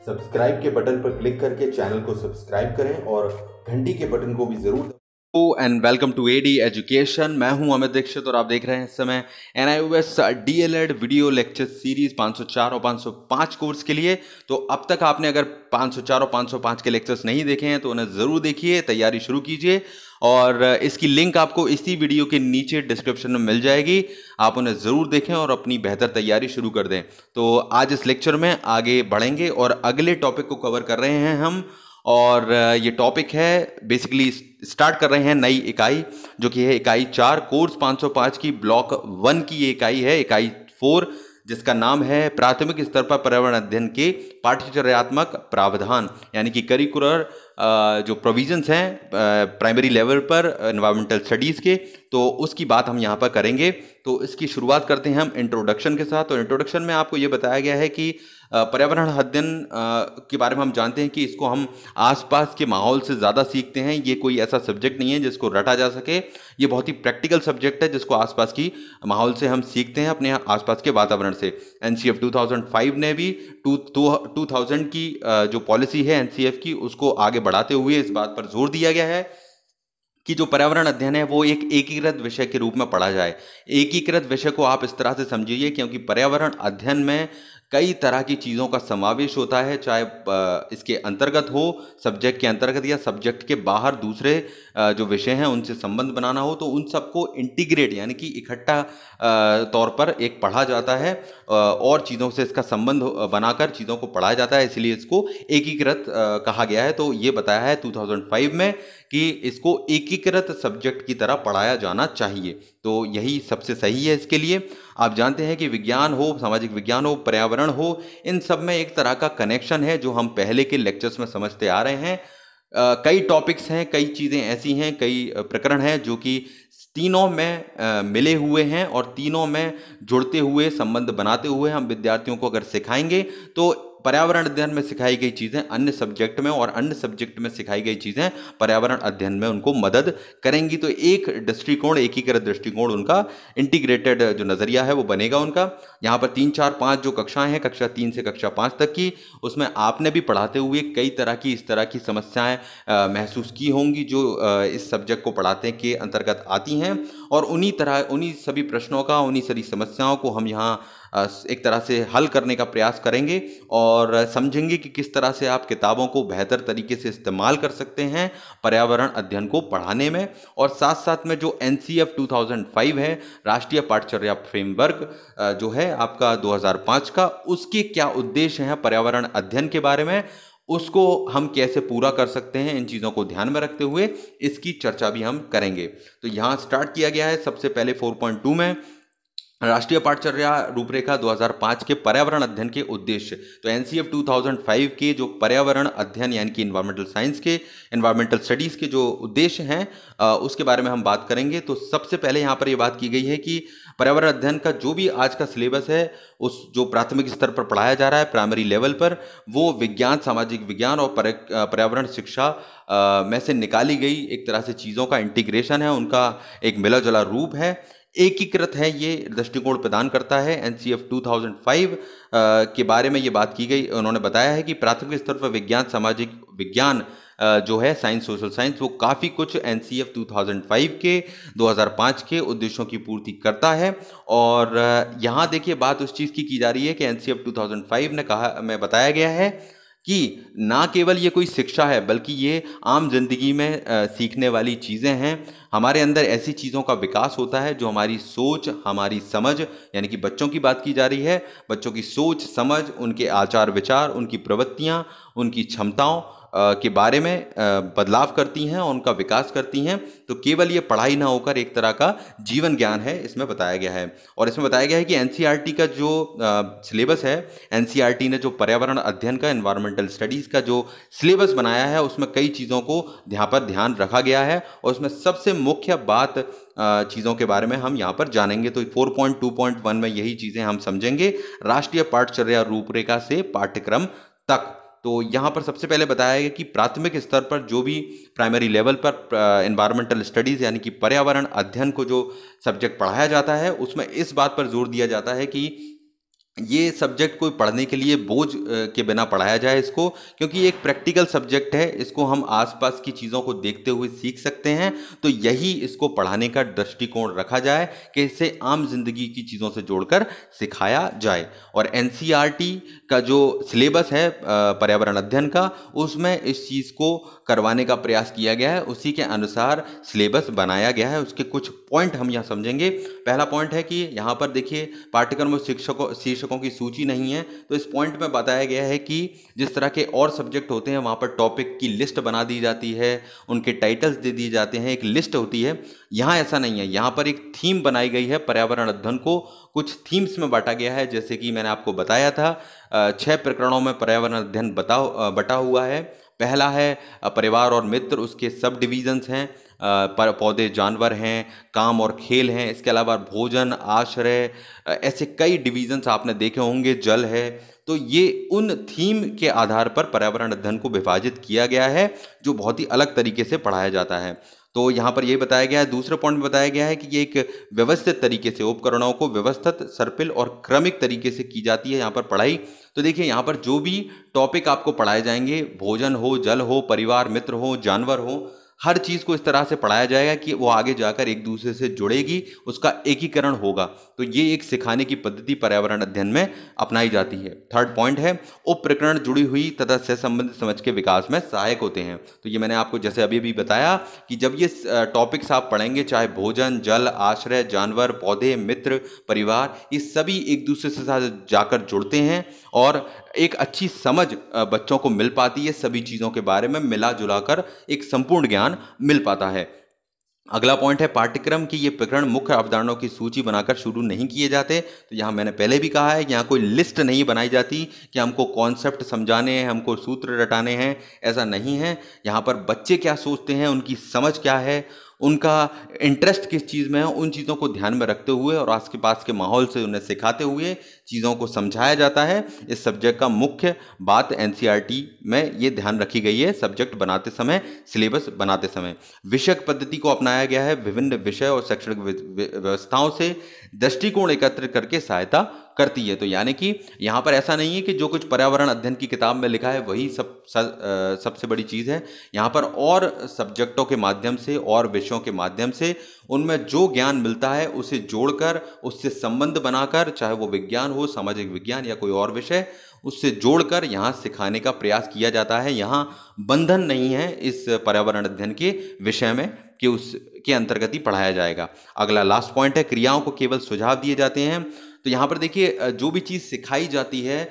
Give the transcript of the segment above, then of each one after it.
Subscribe के button पर click करके चैनल को सब्सक्राइब करें और घंटी के बटन को भी जरूर and welcome to AD education. मैं हूं अमित दीक्षित और आप देख रहे हैं इस समय NIOS DLED video lecture series 504 और 505 कोर्स के लिए। तो अब तक आपने अगर 504 और 505 के लेक्चर्स नहीं देखे हैं तो उन्हें ज़रूर देखिए, तैयारी शुरू कीजिए और इसकी लिंक आपको इसी वीडियो के नीचे डिस्क्रिप्शन में मिल जाएगी। आप उन्हें ज़रूर देखें और अपनी बेहतर तैयारी शुरू कर दें। तो आज इस लेक्चर में आगे बढ़ेंगे और अगले टॉपिक को कवर कर रहे हैं हम, और ये टॉपिक है बेसिकली स्टार्ट कर रहे हैं नई इकाई जो कि है इकाई 4 कोर्स 505 की ब्लॉक 1 की ये इकाई है, इकाई 4, जिसका नाम है प्राथमिक स्तर पर पर्यावरण अध्ययन के पाठ्यचर्यात्मक प्रावधान, यानी कि करिकुलर जो प्रोविजंस हैं प्राइमरी लेवल पर एनवायरमेंटल स्टडीज़ के, तो उसकी बात हम यहाँ पर करेंगे। तो इसकी शुरुआत करते हैं हम इंट्रोडक्शन के साथ। तो इंट्रोडक्शन में आपको ये बताया गया है कि पर्यावरण अध्ययन के बारे में हम जानते हैं कि इसको हम आसपास के माहौल से ज़्यादा सीखते हैं। ये कोई ऐसा सब्जेक्ट नहीं है जिसको रटा जा सके, ये बहुत ही प्रैक्टिकल सब्जेक्ट है जिसको आसपास की माहौल से हम सीखते हैं, अपने आसपास के वातावरण से। NCF 2005 ने भी 2000 की जो पॉलिसी है NCF की, उसको आगे बढ़ाते हुए इस बात पर जोर दिया गया है कि जो पर्यावरण अध्ययन है वो एक एकीकृत विषय के रूप में पढ़ा जाए। एकीकृत विषय को आप इस तरह से समझिए क्योंकि पर्यावरण अध्ययन में कई तरह की चीज़ों का समावेश होता है, चाहे इसके अंतर्गत हो, सब्जेक्ट के अंतर्गत, या सब्जेक्ट के बाहर दूसरे जो विषय हैं उनसे संबंध बनाना हो, तो उन सबको इंटीग्रेट यानी कि इकट्ठा तौर पर एक पढ़ा जाता है और चीज़ों से इसका संबंध बनाकर चीज़ों को पढ़ाया जाता है, इसलिए इसको एकीकृत कहा गया है। तो ये बताया है 2005 में कि इसको एकीकृत सब्जेक्ट की तरह पढ़ाया जाना चाहिए। तो यही सबसे सही है इसके लिए। आप जानते हैं कि विज्ञान हो, सामाजिक विज्ञान हो, पर्यावरण हो, इन सब में एक तरह का कनेक्शन है जो हम पहले के लेक्चर्स में समझते आ रहे हैं। कई टॉपिक्स हैं, कई चीज़ें ऐसी हैं, कई प्रकरण हैं जो कि तीनों में मिले हुए हैं और तीनों में जुड़ते हुए, संबंध बनाते हुए हम विद्यार्थियों को अगर सिखाएंगे तो पर्यावरण अध्ययन में सिखाई गई चीज़ें अन्य सब्जेक्ट में और अन्य सब्जेक्ट में सिखाई गई चीज़ें पर्यावरण अध्ययन में उनको मदद करेंगी। तो एक दृष्टिकोण, एकीकृत दृष्टिकोण, उनका इंटीग्रेटेड जो नज़रिया है वो बनेगा उनका। यहाँ पर 3, 4, 5 जो कक्षाएं हैं, कक्षा 3 से कक्षा 5 तक की, उसमें आपने भी पढ़ाते हुए कई तरह की इस तरह की समस्याएं महसूस की होंगी जो इस सब्जेक्ट को पढ़ाते के अंतर्गत आती हैं, और उन्हीं सभी प्रश्नों का, उन्हीं सारी समस्याओं को हम यहाँ एक तरह से हल करने का प्रयास करेंगे और समझेंगे कि किस तरह से आप किताबों को बेहतर तरीके से इस्तेमाल कर सकते हैं पर्यावरण अध्ययन को पढ़ाने में। और साथ साथ में जो NCF 2005 है, राष्ट्रीय पाठचर्या फ्रेमवर्क जो है आपका 2005 का, उसके क्या उद्देश्य हैं पर्यावरण अध्ययन के बारे में, उसको हम कैसे पूरा कर सकते हैं, इन चीज़ों को ध्यान में रखते हुए इसकी चर्चा भी हम करेंगे। तो यहाँ स्टार्ट किया गया है सबसे पहले 4.2 में राष्ट्रीय पाठचर्या रूपरेखा 2005 के पर्यावरण अध्ययन के उद्देश्य। तो NCF 2005 के जो पर्यावरण अध्ययन यानी कि इन्वायरमेंटल साइंस के, इन्वायरमेंटल स्टडीज़ के जो उद्देश्य हैं उसके बारे में हम बात करेंगे। तो सबसे पहले यहाँ पर ये बात की गई है कि पर्यावरण अध्ययन का जो भी आज का सिलेबस है, उस जो प्राथमिक स्तर पर पढ़ाया जा रहा है प्राइमरी लेवल पर, वो विज्ञान, सामाजिक विज्ञान और पर्यावरण शिक्षा में से निकाली गई एक तरह से चीज़ों का इंटीग्रेशन है, उनका एक मिला जुला रूप है, एकीकृत है, ये दृष्टिकोण प्रदान करता है। NCF 2005 के बारे में ये बात की गई, उन्होंने बताया है कि प्राथमिक स्तर पर विज्ञान, सामाजिक विज्ञान जो है, साइंस, सोशल साइंस, वो काफ़ी कुछ NCF 2005 के 2005 के उद्देश्यों की पूर्ति करता है। और यहाँ देखिए बात उस चीज़ की जा रही है कि NCF 2005 ने कहा, में बताया गया है कि ना केवल ये कोई शिक्षा है बल्कि ये आम जिंदगी में सीखने वाली चीज़ें हैं। हमारे अंदर ऐसी चीज़ों का विकास होता है जो हमारी सोच, हमारी समझ, यानी कि बच्चों की बात की जा रही है, बच्चों की सोच, समझ, उनके आचार विचार, उनकी प्रवृत्तियाँ, उनकी क्षमताओं के बारे में बदलाव करती हैं और उनका विकास करती हैं। तो केवल ये पढ़ाई ना होकर एक तरह का जीवन ज्ञान है, इसमें बताया गया है। और इसमें बताया गया है कि NCERT का जो सिलेबस है, NCERT ने जो पर्यावरण अध्ययन का, एनवायरमेंटल स्टडीज़ का जो सिलेबस बनाया है, उसमें कई चीज़ों को यहाँ पर ध्यान रखा गया है और उसमें सबसे मुख्य बात चीज़ों के बारे में हम यहाँ पर जानेंगे। तो 4.2.1 में यही चीज़ें हम समझेंगे, राष्ट्रीय पाठचर्या रूपरेखा से पाठ्यक्रम तक। तो यहाँ पर सबसे पहले बताया गया कि प्राथमिक स्तर पर जो भी प्राइमरी लेवल पर एनवायरमेंटल स्टडीज़ यानी कि पर्यावरण अध्ययन को जो सब्जेक्ट पढ़ाया जाता है, उसमें इस बात पर जोर दिया जाता है कि ये सब्जेक्ट कोई पढ़ने के लिए बोझ के बिना पढ़ाया जाए इसको, क्योंकि ये एक प्रैक्टिकल सब्जेक्ट है, इसको हम आसपास की चीज़ों को देखते हुए सीख सकते हैं। तो यही इसको पढ़ाने का दृष्टिकोण रखा जाए कि इसे आम जिंदगी की चीज़ों से जोड़कर सिखाया जाए। और एनसीईआरटी का जो सिलेबस है पर्यावरण अध्ययन का, उसमें इस चीज़ को करवाने का प्रयास किया गया है, उसी के अनुसार सिलेबस बनाया गया है। उसके कुछ पॉइंट हम यहाँ समझेंगे। पहला पॉइंट है कि यहाँ पर देखिए पाठ्यक्रम में शीर्षकों की सूची नहीं है, तो इस पॉइंट में बताया गया है कि जिस तरह के और सब्जेक्ट होते हैं वहाँ पर टॉपिक की लिस्ट बना दी जाती है, उनके टाइटल्स दे दिए जाते हैं, एक लिस्ट होती है। यहाँ ऐसा नहीं है, यहाँ पर एक थीम बनाई गई है। पर्यावरण अध्ययन को कुछ थीम्स में बांटा गया है, जैसे कि मैंने आपको बताया था 6 प्रकरणों में पर्यावरण अध्ययन बटा हुआ है। पहला है परिवार और मित्र, उसके सब डिविजन्स हैं, पर पौधे जानवर हैं, काम और खेल हैं, इसके अलावा भोजन आश्रय, ऐसे कई डिविजन्स आपने देखे होंगे, जल है। तो ये उन थीम के आधार पर पर्यावरण अध्ययन को विभाजित किया गया है, जो बहुत ही अलग तरीके से पढ़ाया जाता है। तो यहाँ पर ये बताया गया है, दूसरे पॉइंट में बताया गया है कि ये एक व्यवस्थित तरीके से उपकरणों को व्यवस्थित, सर्पिल और क्रमिक तरीके से की जाती है यहाँ पर पढ़ाई। तो देखिए यहाँ पर जो भी टॉपिक आपको पढ़ाए जाएंगे, भोजन हो, जल हो, परिवार मित्र हो, जानवर हो, हर चीज़ को इस तरह से पढ़ाया जाएगा कि वो आगे जाकर एक दूसरे से जुड़ेगी, उसका एकीकरण होगा। तो ये एक सिखाने की पद्धति पर्यावरण अध्ययन में अपनाई जाती है। थर्ड पॉइंट है उप प्रकरण जुड़ी हुई तथा से संबंधित समझ के विकास में सहायक होते हैं। तो ये मैंने आपको जैसे अभी भी बताया कि जब ये टॉपिक्स आप पढ़ेंगे, चाहे भोजन, जल, आश्रय, जानवर, पौधे, मित्र, परिवार, ये सभी एक दूसरे से साथ जाकर जुड़ते हैं और एक अच्छी समझ बच्चों को मिल पाती है, सभी चीज़ों के बारे में मिला जुला कर एक संपूर्ण ज्ञान मिल पाता है। अगला पॉइंट है पाठ्यक्रम की ये प्रकरण मुख्य अवधारणाओं की सूची बनाकर शुरू नहीं किए जाते। तो यहाँ मैंने पहले भी कहा है, यहाँ कोई लिस्ट नहीं बनाई जाती कि हमको कॉन्सेप्ट समझाने हैं, हमको सूत्र रटाने हैं, ऐसा नहीं है। यहाँ पर बच्चे क्या सोचते हैं, उनकी समझ क्या है, उनका इंटरेस्ट किस चीज़ में है, उन चीज़ों को ध्यान में रखते हुए और आस के पास के माहौल से उन्हें सिखाते हुए चीज़ों को समझाया जाता है। इस सब्जेक्ट का मुख्य बात एनसीईआरटी में ये ध्यान रखी गई है सब्जेक्ट बनाते समय, सिलेबस बनाते समय। विषयक पद्धति को अपनाया गया है, विभिन्न विषय और शैक्षणिक व्यवस्थाओं से दृष्टिकोण एकत्र करके सहायता करती है। तो यानी कि यहाँ पर ऐसा नहीं है कि जो कुछ पर्यावरण अध्ययन की किताब में लिखा है वही सबसे बड़ी चीज़ है। यहाँ पर और सब्जेक्टों के माध्यम से और विषयों के माध्यम से उनमें जो ज्ञान मिलता है उसे जोड़कर, उससे संबंध बनाकर, चाहे वो विज्ञान हो, सामाजिक विज्ञान या कोई और विषय, उससे जोड़कर यहाँ सिखाने का प्रयास किया जाता है। यहाँ बंधन नहीं है इस पर्यावरण अध्ययन के विषय में कि उसके अंतर्गत ही पढ़ाया जाएगा। अगला लास्ट पॉइंट है क्रियाओं को केवल सुझाव दिए जाते हैं। तो यहाँ पर देखिए जो भी चीज़ सिखाई जाती है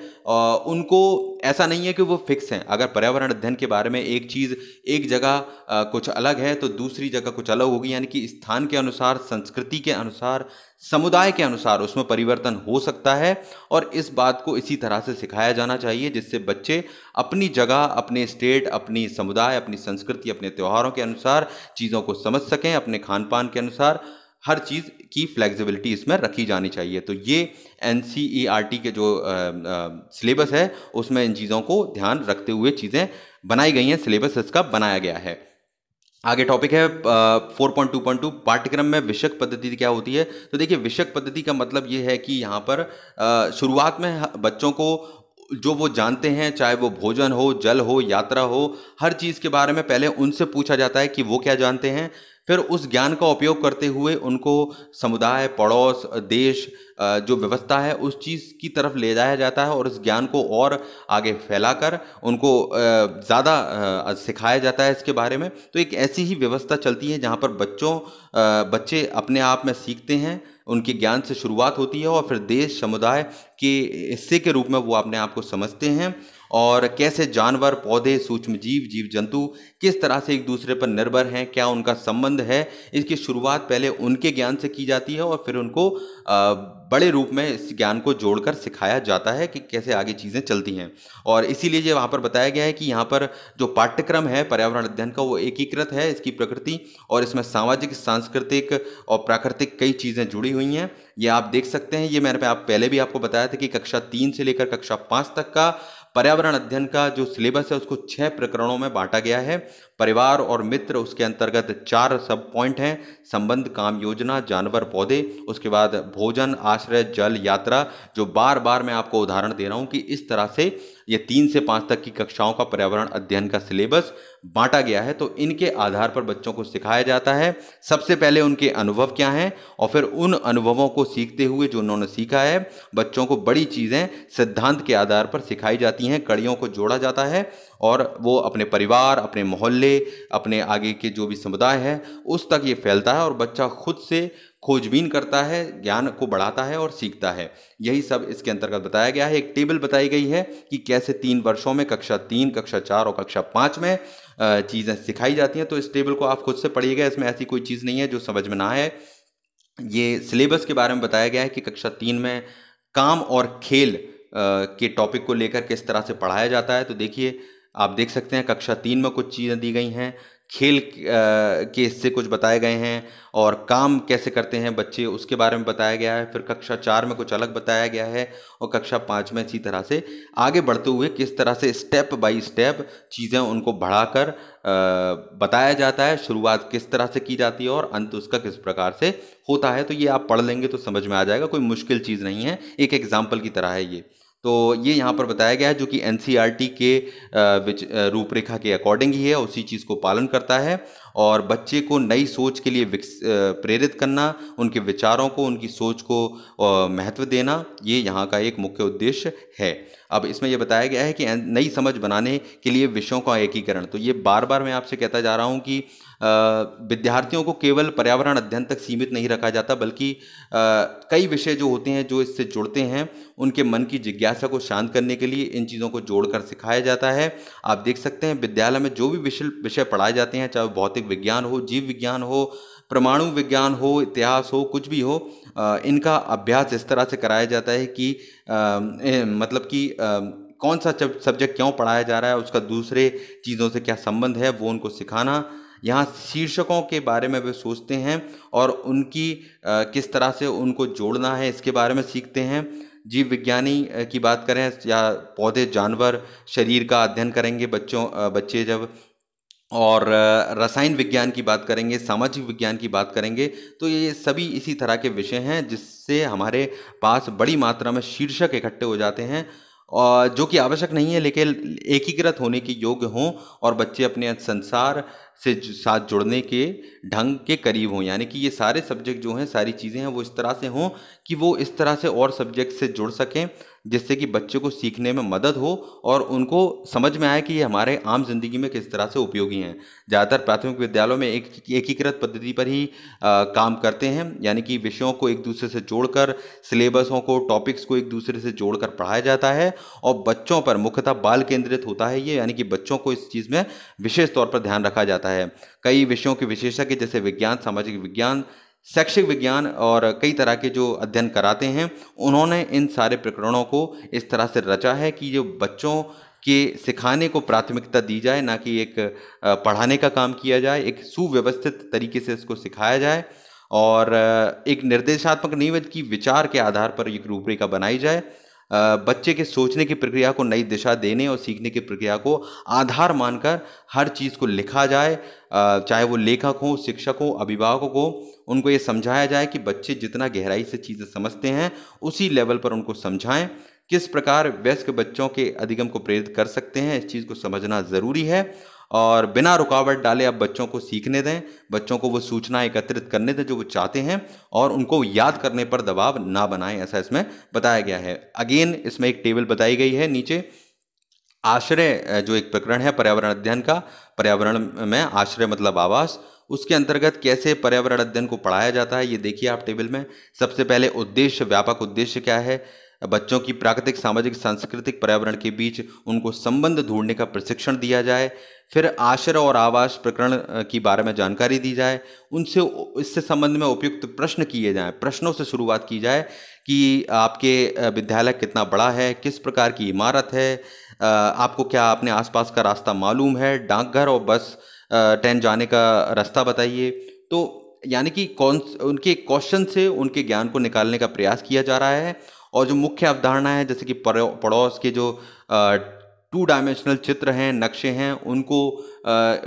उनको ऐसा नहीं है कि वो फिक्स हैं। अगर पर्यावरण अध्ययन के बारे में एक चीज़ एक जगह कुछ अलग है तो दूसरी जगह कुछ अलग होगी, यानी कि स्थान के अनुसार, संस्कृति के अनुसार, समुदाय के अनुसार उसमें परिवर्तन हो सकता है। और इस बात को इसी तरह से सिखाया जाना चाहिए जिससे बच्चे अपनी जगह, अपने स्टेट, अपनी समुदाय, अपनी संस्कृति, अपने त्योहारों के अनुसार चीज़ों को समझ सकें, अपने खान पान के अनुसार हर चीज़ की फ्लेक्सिबिलिटी इसमें रखी जानी चाहिए। तो ये एनसीईआरटी के जो सिलेबस है उसमें इन चीज़ों को ध्यान रखते हुए चीज़ें बनाई गई हैं, सिलेबस इसका बनाया गया है। आगे टॉपिक है 4.2.2 पाठ्यक्रम में विषयक पद्धति क्या होती है। तो देखिए विषयक पद्धति का मतलब ये है कि यहाँ पर शुरुआत में बच्चों को जो वो जानते हैं, चाहे वो भोजन हो, जल हो, यात्रा हो, हर चीज़ के बारे में पहले उनसे पूछा जाता है कि वो क्या जानते हैं। फिर उस ज्ञान का उपयोग करते हुए उनको समुदाय, पड़ोस, देश, जो व्यवस्था है उस चीज़ की तरफ ले जाया जाता है और उस ज्ञान को और आगे फैलाकर उनको ज़्यादा सिखाया जाता है इसके बारे में। तो एक ऐसी ही व्यवस्था चलती है जहाँ पर बच्चे अपने आप में सीखते हैं, उनके ज्ञान से शुरुआत होती है और फिर देश, समुदाय के हिस्से के रूप में वो अपने आप को समझते हैं और कैसे जानवर, पौधे, सूक्ष्म जीव, जीव जंतु किस तरह से एक दूसरे पर निर्भर हैं, क्या उनका संबंध है, इसकी शुरुआत पहले उनके ज्ञान से की जाती है और फिर उनको बड़े रूप में इस ज्ञान को जोड़कर सिखाया जाता है कि कैसे आगे चीज़ें चलती हैं। और इसीलिए ये वहाँ पर बताया गया है कि यहाँ पर जो पाठ्यक्रम है पर्यावरण अध्ययन का वो एकीकृत है, इसकी प्रकृति और इसमें सामाजिक, सांस्कृतिक और प्राकृतिक कई चीज़ें जुड़ी हुई हैं। ये आप देख सकते हैं, ये मैंने पहले भी आपको बताया था कि कक्षा 3 से लेकर कक्षा 5 तक का पर्यावरण अध्ययन का जो सिलेबस है उसको 6 प्रकरणों में बांटा गया है। परिवार और मित्र, उसके अंतर्गत 4 सब पॉइंट हैं। संबंध, काम, योजना, जानवर, पौधे, उसके बाद भोजन, आश्रय, जल, यात्रा, जो बार बार मैं आपको उदाहरण दे रहा हूं कि इस तरह से ये 3 से 5 तक की कक्षाओं का पर्यावरण अध्ययन का सिलेबस बांटा गया है। तो इनके आधार पर बच्चों को सिखाया जाता है। सबसे पहले उनके अनुभव क्या हैं और फिर उन अनुभवों को सीखते हुए जो उन्होंने सीखा है, बच्चों को बड़ी चीज़ें सिद्धांत के आधार पर सिखाई जाती हैं, कड़ियों को जोड़ा जाता है और वो अपने परिवार, अपने मोहल्ले, अपने आगे के जो भी समुदाय है उस तक ये फैलता है और बच्चा खुद से खोजबीन करता है, ज्ञान को बढ़ाता है और सीखता है। यही सब इसके अंतर्गत बताया गया है। एक टेबल बताई गई है कि कैसे 3 वर्षों में कक्षा 3, कक्षा 4 और कक्षा 5 में चीज़ें सिखाई जाती हैं। तो इस टेबल को आप खुद से पढ़िएगा, इसमें ऐसी कोई चीज़ नहीं है जो समझ में ना आए। ये सिलेबस के बारे में बताया गया है कि कक्षा 3 में काम और खेल के टॉपिक को लेकर किस तरह से पढ़ाया जाता है। तो देखिए, आप देख सकते हैं कक्षा 3 में कुछ चीज़ें दी गई हैं, खेल के हिस्से कुछ बताए गए हैं और काम कैसे करते हैं बच्चे उसके बारे में बताया गया है। फिर कक्षा 4 में कुछ अलग बताया गया है और कक्षा 5 में इसी तरह से आगे बढ़ते हुए किस तरह से स्टेप बाय स्टेप चीज़ें उनको बढ़ाकर बताया जाता है। शुरुआत किस तरह से की जाती है और अंत उसका किस प्रकार से होता है। तो ये आप पढ़ लेंगे तो समझ में आ जाएगा, कोई मुश्किल चीज़ नहीं है, एक एग्जाम्पल की तरह है ये। तो ये यहाँ पर बताया गया है जो कि एनसीईआरटी के रूपरेखा के अकॉर्डिंग ही है, उसी चीज़ को पालन करता है और बच्चे को नई सोच के लिए प्रेरित करना, उनके विचारों को, उनकी सोच को महत्व देना, ये यहाँ का एक मुख्य उद्देश्य है। अब इसमें यह बताया गया है कि नई समझ बनाने के लिए विषयों का एकीकरण। तो ये बार बार मैं आपसे कहता जा रहा हूँ कि विद्यार्थियों को केवल पर्यावरण अध्ययन तक सीमित नहीं रखा जाता, बल्कि कई विषय जो होते हैं जो इससे जुड़ते हैं, उनके मन की जिज्ञासा को शांत करने के लिए इन चीज़ों को जोड़कर सिखाया जाता है। आप देख सकते हैं विद्यालय में जो भी विषय पढ़ाए जाते हैं, चाहे भौतिक विज्ञान हो, जीव विज्ञान हो, परमाणु विज्ञान हो, इतिहास हो, कुछ भी हो, इनका अभ्यास इस तरह से कराया जाता है कि मतलब कि कौन सा सब्जेक्ट क्यों पढ़ाया जा रहा है, उसका दूसरे चीज़ों से क्या संबंध है, वो उनको सिखाना। यहाँ शीर्षकों के बारे में वे सोचते हैं और उनकी किस तरह से उनको जोड़ना है इसके बारे में सीखते हैं। जीव विज्ञानी की बात करें या पौधे, जानवर, शरीर का अध्ययन करेंगे बच्चे जब, और रसायन विज्ञान की बात करेंगे, सामाजिक विज्ञान की बात करेंगे, तो ये सभी इसी तरह के विषय हैं जिससे हमारे पास बड़ी मात्रा में शीर्षक इकट्ठे हो जाते हैं और जो कि आवश्यक नहीं है लेकिन एकीकृत होने के योग्य हों और बच्चे अपने संसार से साथ जुड़ने के ढंग के करीब हों। यानी कि ये सारे सब्जेक्ट जो हैं, सारी चीज़ें हैं, वो इस तरह से हों कि वो इस तरह से और सब्जेक्ट से जुड़ सकें जिससे कि बच्चे को सीखने में मदद हो और उनको समझ में आए कि ये हमारे आम जिंदगी में किस तरह से उपयोगी हैं। ज़्यादातर प्राथमिक विद्यालयों में एकीकृत पद्धति पर ही काम करते हैं, यानी कि विषयों को एक दूसरे से जोड़कर, सिलेबसों को, टॉपिक्स को एक दूसरे से जोड़कर पढ़ाया जाता है और बच्चों पर मुख्यतः बाल केंद्रित होता है ये, यानी कि बच्चों को इस चीज़ में विशेष तौर पर ध्यान रखा जाता है। कई विषयों के विशेषज्ञ जैसे विज्ञान, सामाजिक विज्ञान, शैक्षिक विज्ञान और कई तरह के जो अध्ययन कराते हैं, उन्होंने इन सारे प्रकरणों को इस तरह से रचा है कि जो बच्चों के सिखाने को प्राथमिकता दी जाए, ना कि एक पढ़ाने का काम किया जाए। एक सुव्यवस्थित तरीके से इसको सिखाया जाए और एक निर्देशात्मक नहीं बल्कि विचार के आधार पर एक रूपरेखा बनाई जाए। बच्चे के सोचने की प्रक्रिया को नई दिशा देने और सीखने की प्रक्रिया को आधार मानकर हर चीज़ को लिखा जाए, चाहे वो लेखक हो, शिक्षक हो, अभिभावक हो, उनको ये समझाया जाए कि बच्चे जितना गहराई से चीज़ें समझते हैं उसी लेवल पर उनको समझाएं। किस प्रकार वयस्क बच्चों के अधिगम को प्रेरित कर सकते हैं, इस चीज़ को समझना ज़रूरी है और बिना रुकावट डाले आप बच्चों को सीखने दें, बच्चों को वो सूचना एकत्रित करने दें जो वो चाहते हैं और उनको याद करने पर दबाव ना बनाएं, ऐसा इसमें बताया गया है। अगेन इसमें एक टेबल बताई गई है नीचे। आश्रय जो एक प्रकरण है पर्यावरण अध्ययन का, पर्यावरण में आश्रय मतलब आवास, उसके अंतर्गत कैसे पर्यावरण अध्ययन को पढ़ाया जाता है ये देखिए आप टेबल में। सबसे पहले उद्देश्य, व्यापक उद्देश्य क्या है, बच्चों की प्राकृतिक, सामाजिक, सांस्कृतिक पर्यावरण के बीच उनको संबंध ढूंढने का प्रशिक्षण दिया जाए। फिर आश्रय और आवास प्रकरण की बारे में जानकारी दी जाए, उनसे इससे संबंध में उपयुक्त प्रश्न किए जाएं, प्रश्नों से शुरुआत की जाए कि आपके विद्यालय कितना बड़ा है, किस प्रकार की इमारत है, आपको क्या अपने आसपास का रास्ता मालूम है, डाकघर और बस ट्रेन जाने का रास्ता बताइए। तो यानी कि उनके क्वेश्चन से उनके ज्ञान को निकालने का प्रयास किया जा रहा है और जो मुख्य अवधारणा है जैसे कि पड़ोस के जो टू डायमेंशनल चित्र हैं, नक्शे हैं, उनको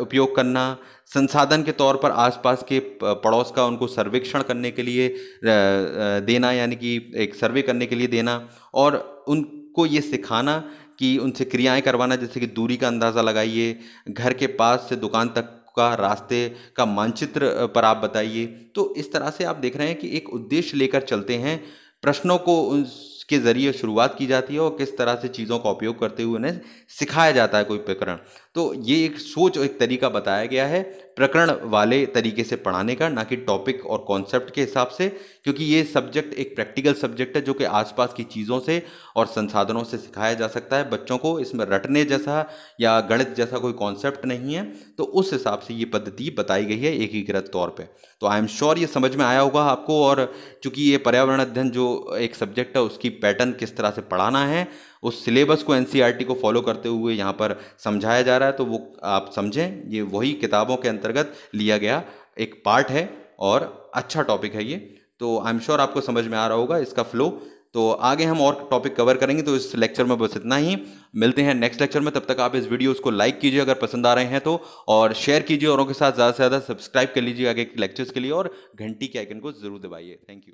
उपयोग करना, संसाधन के तौर पर आसपास के पड़ोस का उनको सर्वेक्षण करने के लिए देना, यानी कि एक सर्वे करने के लिए देना, और उनको ये सिखाना कि उनसे क्रियाएं करवाना, जैसे कि दूरी का अंदाज़ा लगाइए, घर के पास से दुकान तक का रास्ते का मानचित्र पर आप बताइए। तो इस तरह से आप देख रहे हैं कि एक उद्देश्य लेकर चलते हैं, प्रश्नों को उसके ज़रिए शुरुआत की जाती है और किस तरह से चीज़ों का उपयोग करते हुए उन्हें सिखाया जाता है कोई प्रकरण। तो ये एक सोच और एक तरीका बताया गया है प्रकरण वाले तरीके से पढ़ाने का, ना कि टॉपिक और कॉन्सेप्ट के हिसाब से, क्योंकि ये सब्जेक्ट एक प्रैक्टिकल सब्जेक्ट है जो कि आसपास की चीज़ों से और संसाधनों से सिखाया जा सकता है बच्चों को। इसमें रटने जैसा या गणित जैसा कोई कॉन्सेप्ट नहीं है, तो उस हिसाब से ये पद्धति बताई गई है एकीकृत तौर पे। तो आई एम श्योर ये समझ में आया होगा आपको। और चूंकि ये पर्यावरण अध्ययन जो एक सब्जेक्ट है उसकी पैटर्न किस तरह से पढ़ाना है, उस सिलेबस को एनसीईआरटी को फॉलो करते हुए यहाँ पर समझाया जा रहा है, तो वो आप समझें, ये वही किताबों के अंतर्गत लिया गया एक पार्ट है और अच्छा टॉपिक है ये। तो आई एम श्योर आपको समझ में आ रहा होगा इसका फ्लो। तो आगे हम और टॉपिक कवर करेंगे, तो इस लेक्चर में बस इतना ही। मिलते हैं नेक्स्ट लेक्चर में, तब तक आप इस वीडियोस को लाइक कीजिए अगर पसंद आ रहे हैं तो, और शेयर कीजिए औरों के साथ, ज़्यादा से ज़्यादा सब्सक्राइब कर लीजिए आगे के लेक्चर्स के लिए, और घंटी के आइकन को जरूर दबाइए। Thank you.